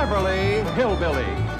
Beverly Hillbillies.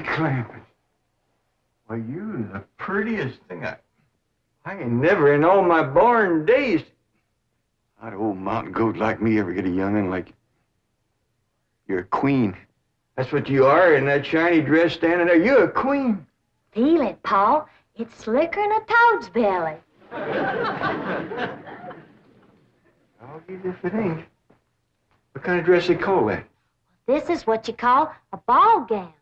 Clampett. Why, you the prettiest thing I ain't never in all my born days. How'd old mountain goat like me ever get a young'un like you? You're a queen. That's what you are in that shiny dress standing there. You're a queen. Feel it, Paul. It's slicker than a toad's belly. I'll give you if it ain't. What kind of dress they call that? This is what you call a ball gown.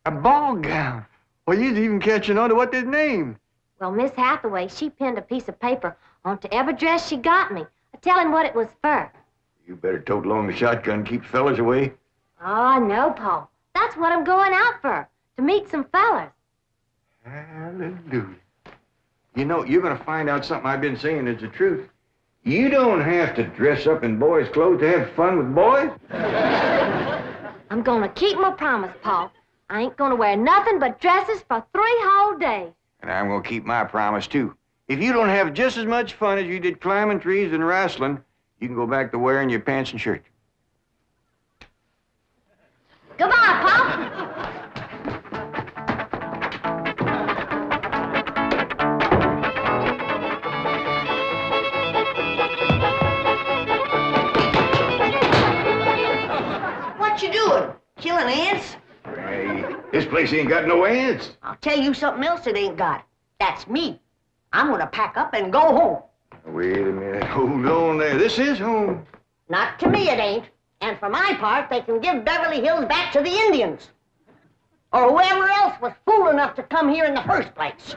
A ball gown? Well, you's even catching on to what they's named. Well, Miss Hathaway, she pinned a piece of paper onto every dress she got me, telling what it was for. You better tote along the shotgun and keep fellas away. Oh, no, Paul. That's what I'm going out for, to meet some fellas. Hallelujah. You know, you're going to find out something I've been saying is the truth. You don't have to dress up in boys' clothes to have fun with boys. I'm going to keep my promise, Paul. I ain't going to wear nothing but dresses for 3 whole days. And I'm going to keep my promise, too. If you don't have just as much fun as you did climbing trees and wrestling, you can go back to wearing your pants and shirt. Goodbye, Paul. What you doing? Killing ants? Hey, this place ain't got no ants. I'll tell you something else it ain't got. That's me. I'm gonna pack up and go home. Wait a minute. Hold on there. This is home. Not to me, it ain't. And for my part, they can give Beverly Hills back to the Indians. Or whoever else was fool enough to come here in the first place.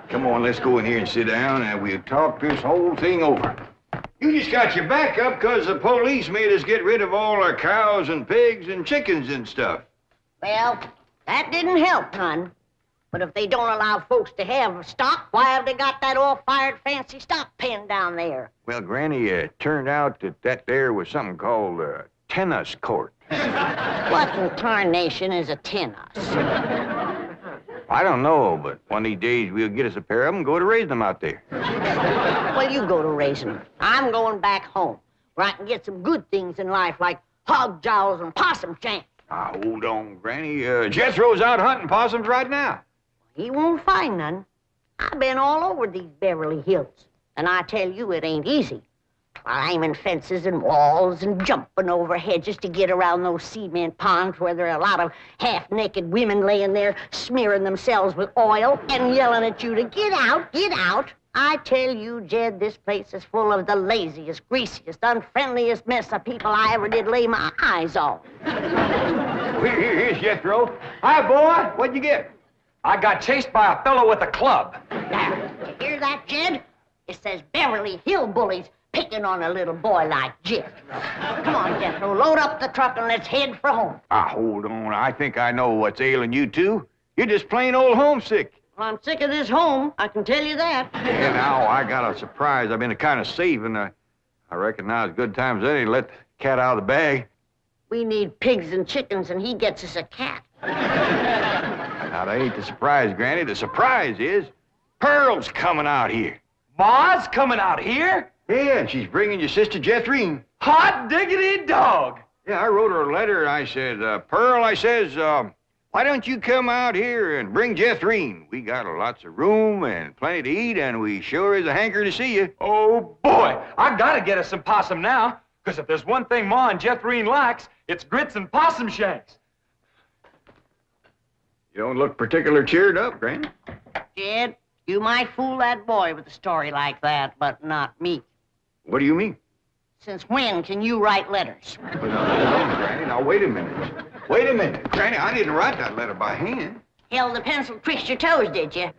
Come on, let's go in here and sit down, and we'll talk this whole thing over. You just got your back up because the police made us get rid of all our cows and pigs and chickens and stuff. Well, that didn't help none. But if they don't allow folks to have stock, why have they got that all-fired fancy stock pen down there? Well, Granny, it turned out that there was something called a tennis court. What in tarnation is a tennis? I don't know, but one of these days we'll get us a pair of them and go to raise them out there. Well, you go to raising them. I'm going back home, where I can get some good things in life, like hog jowls and possum shanks. Now, hold on, Granny. Jethro's out hunting possums right now. He won't find none. I've been all over these Beverly Hills, and I tell you it ain't easy. Climbing fences and walls and jumping over hedges to get around those cement ponds where there are a lot of half-naked women laying there smearing themselves with oil and yelling at you to get out, get out. I tell you, Jed, this place is full of the laziest, greasiest, unfriendliest mess of people I ever did lay my eyes on. Here's Jethro. Hi, boy. What'd you get? I got chased by a fellow with a club. Now, you hear that, Jed? It says Beverly Hillbillies picking on a little boy like Jethro. Come on, Jethro, load up the truck and let's head for home. Hold on. I think I know what's ailing you two. You're just plain old homesick. Well, I'm sick of this home, I can tell you that. Yeah, now I got a surprise I've been kind of saving. I reckon now's good time as any to let the cat out of the bag. We need pigs and chickens, and he gets us a cat. Now, that ain't the surprise, Granny. The surprise is Pearl's coming out here. Ma's coming out here? Yeah, and she's bringing your sister Jethrine. Hot diggity dog. Yeah, I wrote her a letter. I said, Pearl, I says, why don't you come out here and bring Jethrine? We got lots of room and plenty to eat, and we sure is a hanker to see you. Oh, boy. I gotta get us some possum now, because if there's one thing Ma and Jethrine likes, it's grits and possum shanks. You don't look particular cheered up, Granny. Jed, you might fool that boy with a story like that, but not me. What do you mean? Since when can you write letters? Well, now, hold on, Granny. Now, wait a minute. Wait a minute. Granny, I didn't write that letter by hand. Held the pencil twixt your toes, did you?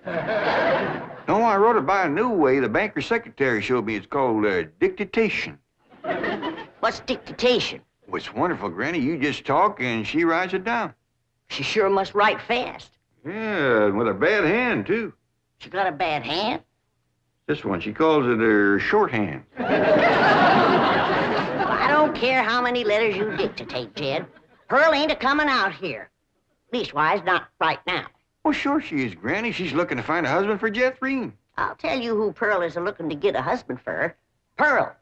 No, I wrote it by a new way. The banker's secretary showed me it's called dictation. What's dictation? Well, it's wonderful, Granny. You just talk and she writes it down. She sure must write fast. Yeah, with a bad hand, too. She got a bad hand? This one, she calls it her shorthand. I don't care how many letters you dictate, Jed. Pearl ain't a-coming out here. Leastwise, not right now. Well, sure she is, Granny. She's looking to find a husband for Jethrine. I'll tell you who Pearl is looking to get a husband for her. Pearl.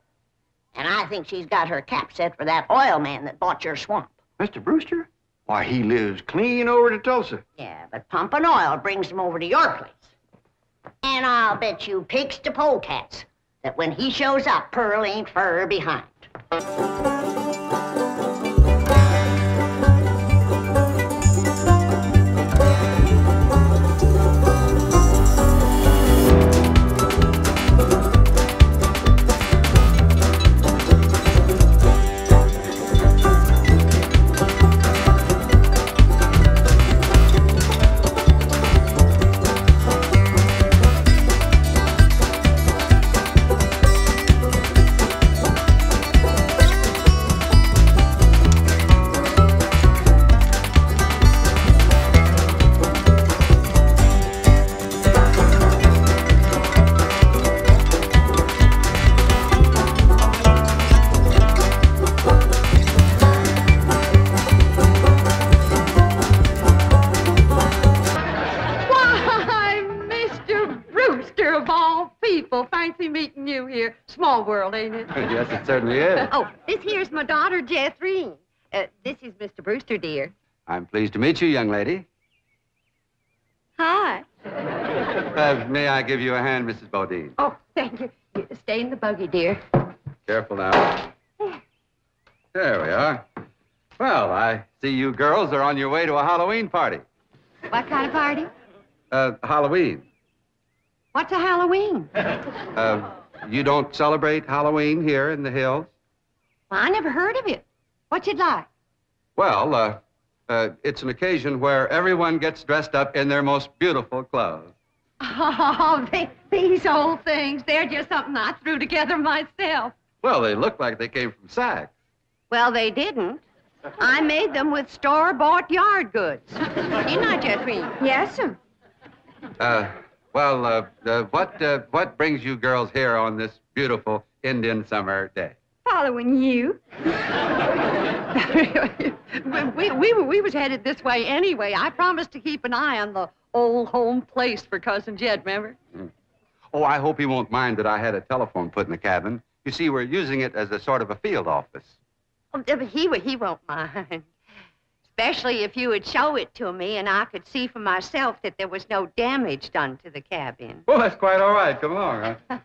And I think she's got her cap set for that oilman that bought your swamp. Mr. Brewster? Why, he lives clean over to Tulsa. Yeah, but pumping oil brings him over to your place. And I'll bet you pigs to polecats that when he shows up, Pearl ain't fur behind. Small world, ain't it? Yes, it certainly is. Oh, this here's my daughter, Jethrine. This is Mr. Brewster, dear. I'm pleased to meet you, young lady. Hi. May I give you a hand, Mrs. Bodine? Oh, thank you. Stay in the buggy, dear. Careful now. There we are. Well, I see you girls are on your way to a Halloween party. What kind of party? Halloween. What's a Halloween? You don't celebrate Halloween here in the hills? Well, I never heard of it. What's it like? Well, it's an occasion where everyone gets dressed up in their most beautiful clothes. Oh, these old things, they're just something I threw together myself. Well, they look like they came from Saks. Well, they didn't. I made them with store-bought yard goods. Didn't I, Jethrine? Yes, sir. Well, what brings you girls here on this beautiful Indian summer day? Following you. we was headed this way anyway. I promised to keep an eye on the old home place for Cousin Jed, remember? Mm. Oh, I hope he won't mind that I had a telephone put in the cabin. You see, we're using it as a sort of a field office. Oh, he won't mind. Especially if you would show it to me and I could see for myself that there was no damage done to the cabin. Well, that's quite all right. Come along, huh?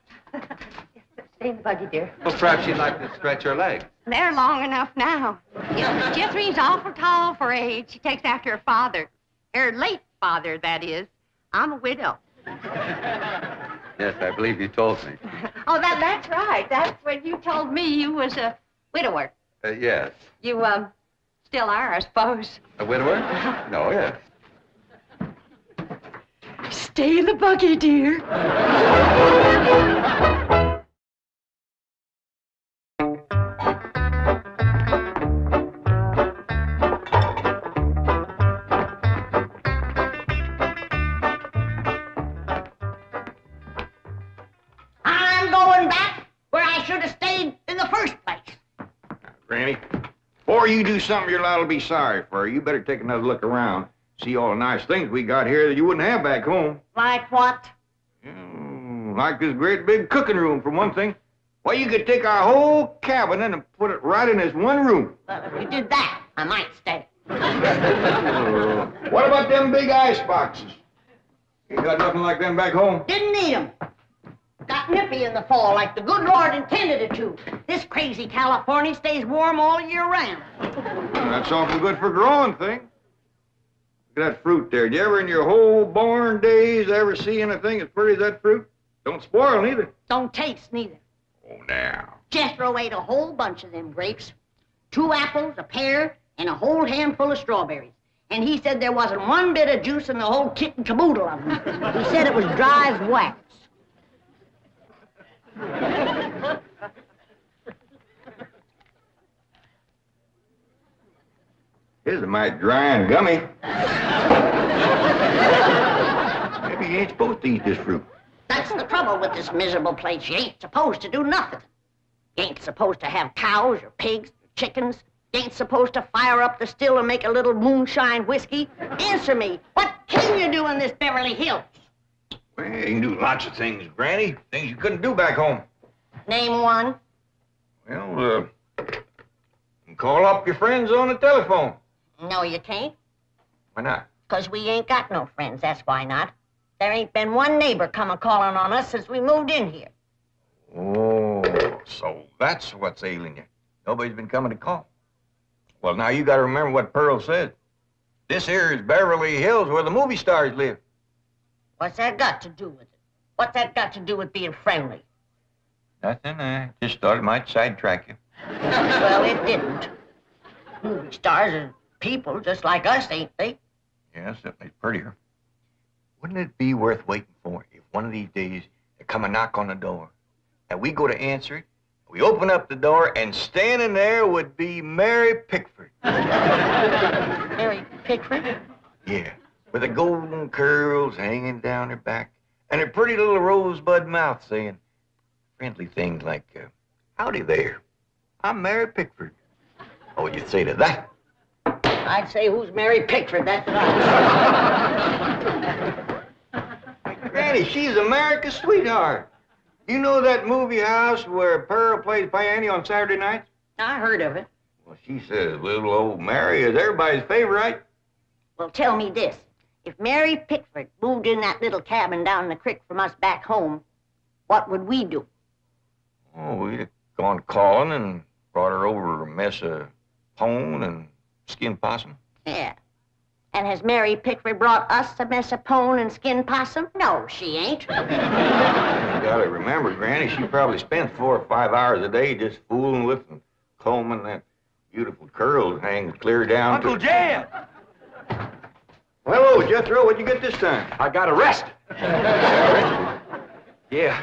Stay in the buggy, dear. Well, perhaps you'd like to stretch your legs. They're long enough now. Jethrine's awful tall for age. She takes after her father. Her late father, that is. I'm a widow. Yes, I believe you told me. Oh, that's right. That's when you told me you was a widower. Yes. You, still are, I suppose. A widower? No, yes. Stay in the buggy, dear. I'm going back where I should have stayed in the first place. Granny, before you do something you're liable to be sorry for, you better take another look around. See all the nice things we got here that you wouldn't have back home. Like what? Like this great big cooking room, for one thing. Why, you could take our whole cabin and put it right in this one room. Well, if you did that, I might stay. What about them big ice boxes? You got nothing like them back home? Didn't need 'em. Got nippy in the fall like the good Lord intended it to. This crazy California stays warm all year round. That's awful good for growing things. Look at that fruit there. Did you ever in your whole born days ever see anything as pretty as that fruit? Don't spoil neither. Don't taste neither. Oh, now. Jethro ate a whole bunch of them grapes. 2 apples, a pear, and a whole handful of strawberries. And he said there wasn't one bit of juice in the whole kit and caboodle of them. He said it was dry as wax. His are mighty dry and gummy. Maybe you ain't supposed to eat this fruit. That's the trouble with this miserable place. You ain't supposed to do nothing. You ain't supposed to have cows or pigs or chickens. You ain't supposed to fire up the still and make a little moonshine whiskey. Answer me, what can you do in this Beverly Hills? Well, you can do lots of things, Granny. Things you couldn't do back home. Name one. Well, you can call up your friends on the telephone. No, you can't. Why not? 'Cause we ain't got no friends, that's why not. There ain't been one neighbor come a-calling on us since we moved in here. Oh, so that's what's ailing you. Nobody's been coming to call. Well, now you gotta remember what Pearl said. This here is Beverly Hills where the movie stars live. What's that got to do with it? What's that got to do with being friendly? Nothing, I just thought it might sidetrack you. Well, it didn't. Movie stars are people just like us, ain't they? Yeah, certainly prettier. Wouldn't it be worth waiting for if one of these days they come a knock on the door and we go to answer it, we open up the door and standing there would be Mary Pickford. Mary Pickford? Yeah, with the golden curls hanging down her back and her pretty little rosebud mouth saying friendly things like, howdy there, I'm Mary Pickford. Oh, you'd say to that? I'd say, who's Mary Pickford? That's what I'd Granny, she's America's sweetheart. You know that movie house where Pearl plays piano on Saturday nights? I heard of it. Well, she says little old Mary is everybody's favorite. Well, tell me this. If Mary Pickford moved in that little cabin down the creek from us back home, what would we do? Oh, we'd have gone calling and brought her over a mess of pone and skinned possum. Yeah. And has Mary Pickford brought us a mess of pone and skinned possum? No, she ain't. You gotta remember, Granny, she probably spent 4 or 5 hours a day just fooling with and combing that beautiful curls hanging clear down Uncle Jan! Well, hello, Jethro. What'd you get this time? I got arrested. Yeah.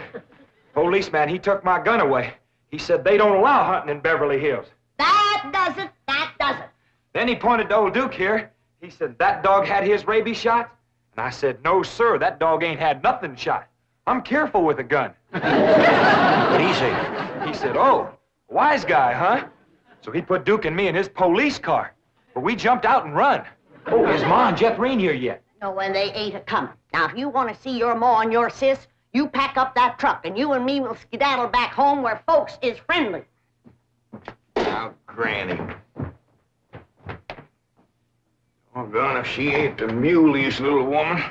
Policeman, he took my gun away. He said they don't allow hunting in Beverly Hills. That does it. That does it. Then he pointed to old Duke here. He said that dog had his rabies shots. And I said, no, sir, that dog ain't had nothing shot. I'm careful with a gun. What'd he say? He said, oh, wise guy, huh? So he put Duke and me in his police car. But we jumped out and run. Oh, is Ma and Jethrine here yet? No, and they ain't a-coming. Now, if you want to see your ma and your sis, you pack up that truck, and you and me will skedaddle back home where folks is friendly. Now, Granny. Oh, God, if she ain't the muleyest little woman.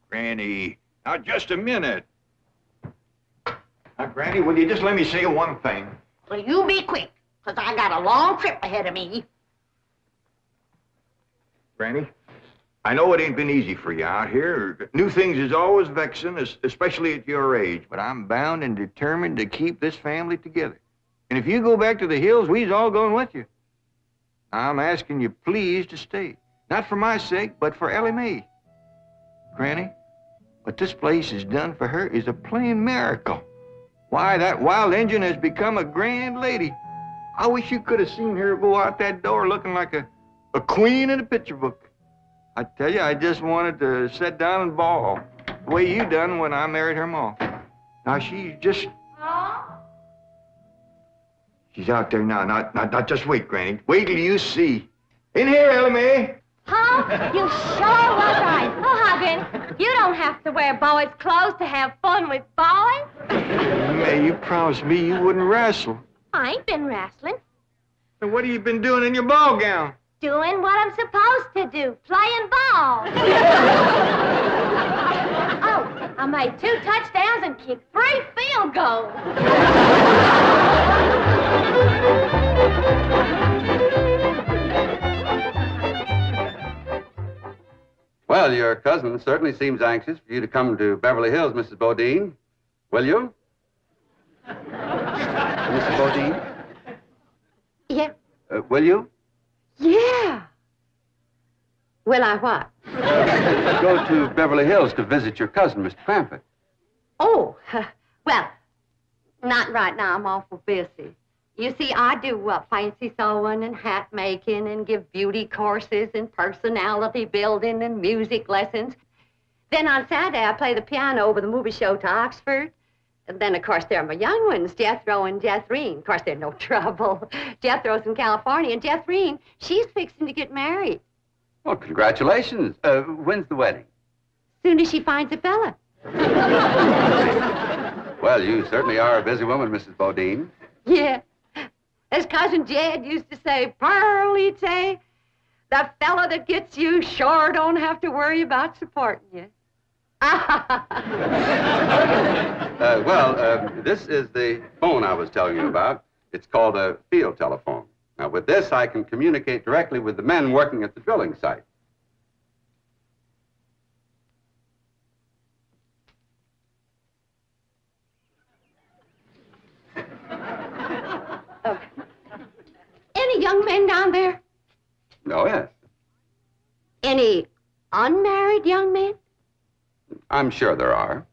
Granny, now, just a minute. Now, Granny, will you just let me say one thing? Well, you be quick, 'cause I got a long trip ahead of me. Granny, I know it ain't been easy for you out here. New things is always vexing, especially at your age. But I'm bound and determined to keep this family together. And if you go back to the hills, we's all going with you. I'm asking you please to stay. Not for my sake, but for Elly May. Granny, what this place has done for her is a plain miracle. Why, that wild Injun has become a grand lady. I wish you could have seen her go out that door looking like a queen in a picture book. I tell you, I just wanted to sit down and bawl, the way you done when I married her ma. Now, she's just... She's out there now. Not just wait, Granny. Wait till you see. In here, Elly May. Huh? You sure was right. Oh, Huggin, you don't have to wear boys' clothes to have fun with boys. May, you promised me you wouldn't wrestle. I ain't been wrestling. And what have you been doing in your ball gown? Doing what I'm supposed to do, playing ball. Oh, I made 2 touchdowns and kicked 3 field goals. Well, your cousin certainly seems anxious for you to come to Beverly Hills, Mrs. Bodine. Will you? Mrs. Bodine? Yeah. Will you? Yeah. Will I what? Go to Beverly Hills to visit your cousin, Mr. Clampett. Oh, well, not right now. I'm awful busy. You see, I do fancy sewing and hat making and give beauty courses and personality building and music lessons. Then on Saturday, I play the piano over the movie show to Oxford. And then, of course, there are my young ones, Jethro and Jethrine. Of course, they're no trouble. Jethro's in California, and Jethrine, she's fixing to get married. Well, congratulations. When's the wedding? Soon as she finds a fella. Well, you certainly are a busy woman, Mrs. Bodine. Yeah. As Cousin Jed used to say, Pearl, he'd say, the fella that gets you sure don't have to worry about supporting you. This is the phone I was telling you about. It's called a field telephone. Now, with this, I can communicate directly with the men working at the drilling site. Any young men down there? Oh, yes. Any unmarried young men? I'm sure there are.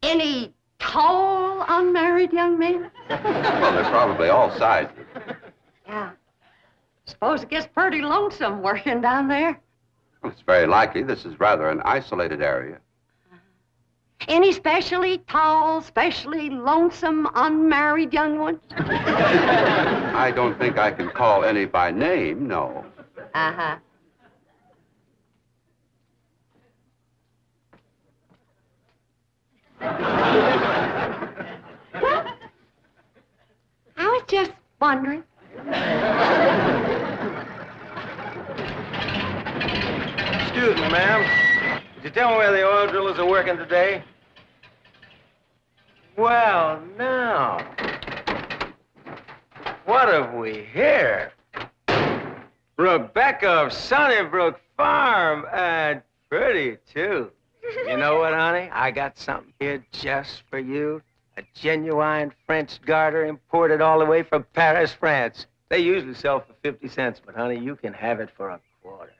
Any tall unmarried young men? Well, they're probably all sizes. Yeah. Suppose it gets pretty lonesome working down there. Well, it's very likely. This is rather an isolated area. Any specially tall, specially lonesome, unmarried young ones? I don't think I can call any by name, no. Uh-huh. Well, I was just wondering. Excuse me, ma'am. Could you tell me where the oil drillers are working today? Well, now. What have we here? Rebecca of Sunnybrook Farm, and pretty, too. You know what, honey? I got something here just for you. A genuine French garter imported all the way from Paris, France. They usually sell for 50 cents, but, honey, you can have it for a quarter.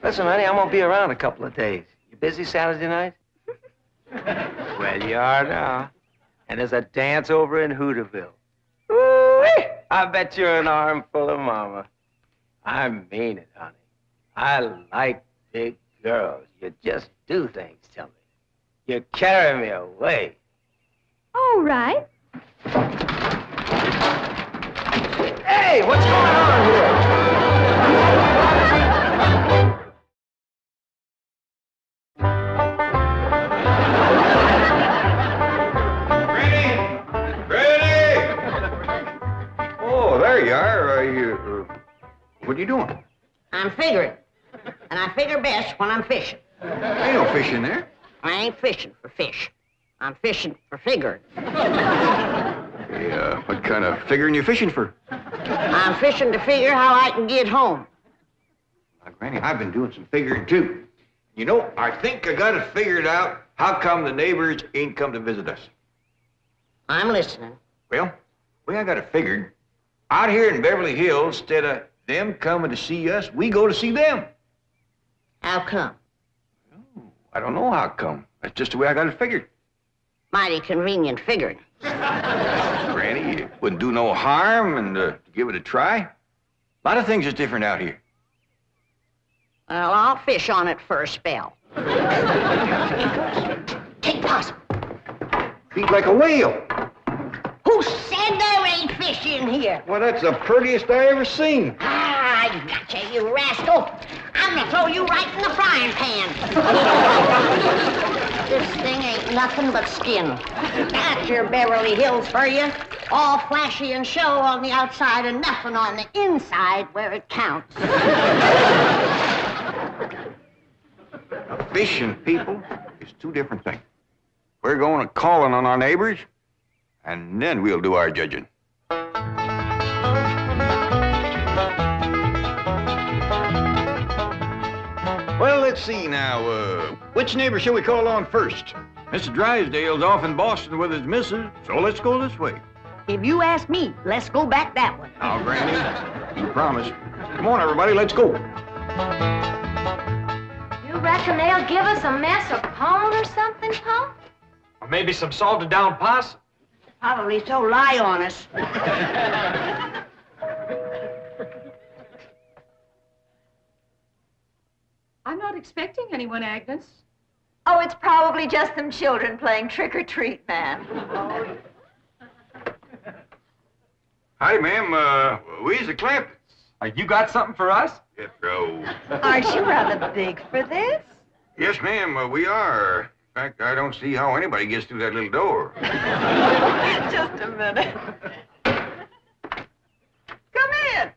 Listen, honey, I'm gonna be around a couple of days. You busy Saturday night? Well, you are now. And there's a dance over in Hooterville. Ooh-wee! I bet you're an armful of mama. I mean it, honey. I like big girls. You just do things to me. You carry me away. All right. Hey, what's going on here? There you are. What are you doing? I'm figuring. And I figure best when I'm fishing. Ain't no fish in there. I ain't fishing for fish. I'm fishing for figuring. Hey, what kind of figuring you fishing for? I'm fishing to figure how I can get home. Now, Granny, I've been doing some figuring, too. You know, I think I got it figured out how come the neighbors ain't come to visit us. I'm listening. Well, the way I got it figured, out here in Beverly Hills, instead of them coming to see us, we go to see them. How come? Oh, I don't know how come. That's just the way I got it figured. Mighty convenient figuring. Granny, it wouldn't do no harm and to give it a try. A lot of things is different out here. Well, I'll fish on it for a spell. Take possum. Feet like a whale. Who said there ain't fish in here? Well, that's the prettiest I ever seen. Ah, I gotcha, you rascal. I'm gonna throw you right in the frying pan. This thing ain't nothing but skin. That's your Beverly Hills for you. All flashy and show on the outside and nothing on the inside where it counts. Fish and people is two different things. We're going to calling on our neighbors, and then we'll do our judging. Well, let's see now. Which neighbor shall we call on first? Mr. Drysdale's off in Boston with his missus, so let's go this way. If you ask me, let's go back that way. Now, Granny, you promise. Come on, everybody, let's go. You reckon they'll give us a mess of pone or something, Pa? Or maybe some salted down possum. Probably so lie on us. I'm not expecting anyone, Agnes. Oh, it's probably just them children playing trick-or-treat, ma'am. Hi, ma'am. We's the Clampetts. You got something for us? Jethro. Aren't you rather big for this? Yes, ma'am, we are. In fact, I don't see how anybody gets through that little door. Just a minute. Come in.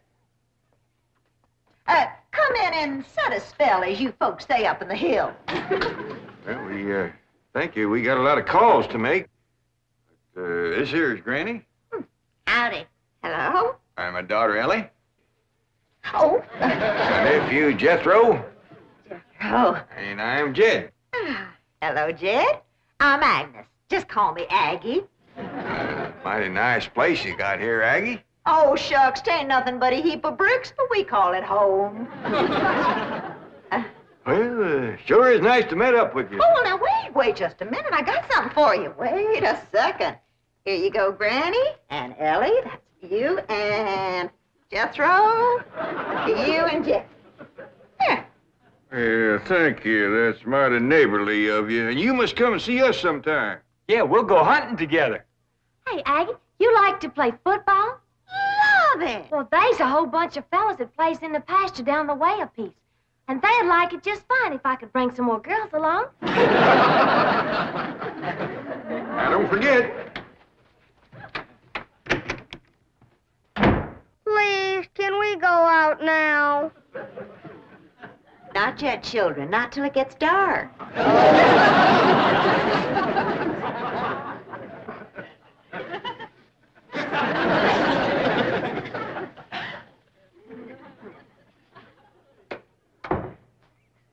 Come in and set a spell, as you folks say up in the hill. Well, we, thank you. We got a lot of calls to make. But, this here is Granny. Howdy. Hello? I'm my daughter, Elly. Oh. My nephew, Jethro. Oh. And I'm Jed. Hello, Jed. I'm Agnes. Just call me Aggie. Mighty nice place you got here, Aggie. Oh, shucks, 'tain't nothing but a heap of bricks, but we call it home. Well, sure is nice to meet up with you. Oh, now wait just a minute. I got something for you. Wait a second. Here you go, Granny, and Elly, that's you, and Jethro, you and Jed. Here. Yeah, thank you. That's mighty neighborly of you. And you must come and see us sometime. Yeah, we'll go hunting together. Hey, Aggie, you like to play football? Love it. Well, there's a whole bunch of fellas that plays in the pasture down the way a piece. And they'd like it just fine if I could bring some more girls along. Now, don't forget. Please, can we go out now? Not yet, children. Not till it gets dark.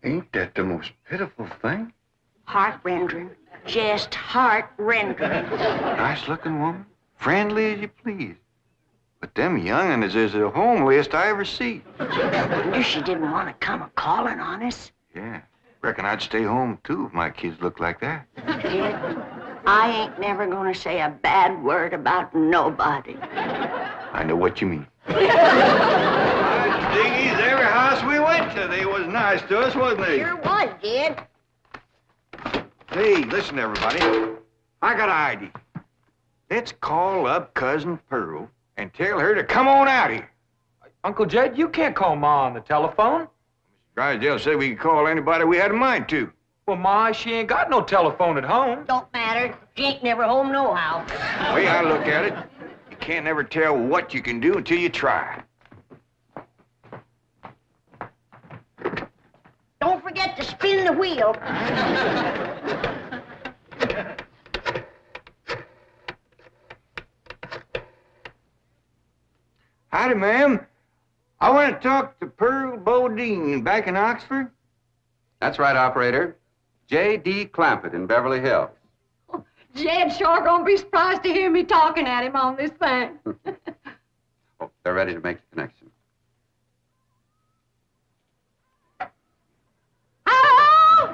Ain't that the most pitiful thing? Heart-rendering. Just heart-rendering. Nice-looking woman. Friendly as you please. But them young'uns is the homeliest I ever see. Wonder she didn't want to come a-calling on us. Yeah. Reckon I'd stay home, too, if my kids looked like that. Kid, I ain't never gonna say a bad word about nobody. I know what you mean. Diggies, every house we went to, they was nice to us, wasn't they? Sure was, Jed. Hey, listen, everybody. I got an idea. Let's call up Cousin Pearl and tell her to come on out here. Uncle Jed, you can't call Ma on the telephone. Drysdale said we could call anybody we had a mind to. Well, Ma, she ain't got no telephone at home. Don't matter. She ain't never home nohow. The way I look at it, you can't never tell what you can do until you try. Don't forget to spin the wheel. Howdy, ma'am. I want to talk to Pearl Bodine back in Oxford. That's right, operator. J.D. Clampett in Beverly Hills. Jed's sure gonna be surprised to hear me talking at him on this thing. Oh, they're ready to make the connection. Hello?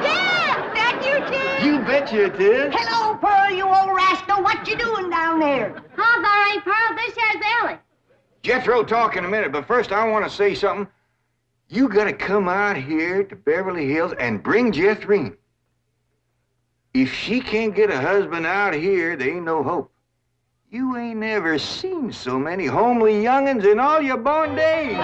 Yeah, that you, Jed? You betcha it is. Hello, Pearl, you old rascal. What you doing down there? Oh, there ain't Pearl. This here's Elly. Jethro talk in a minute, but first I want to say something. You gotta come out here to Beverly Hills and bring Jethrine. If she can't get a husband out here, there ain't no hope. You ain't never seen so many homely young'uns in all your born days.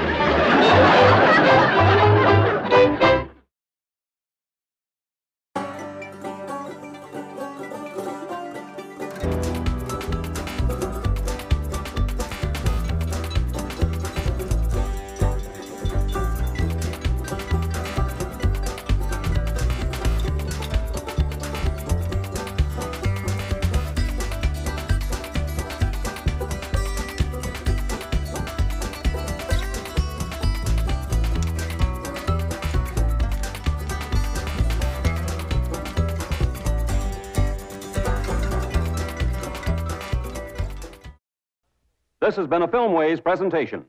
This has been a Filmways presentation.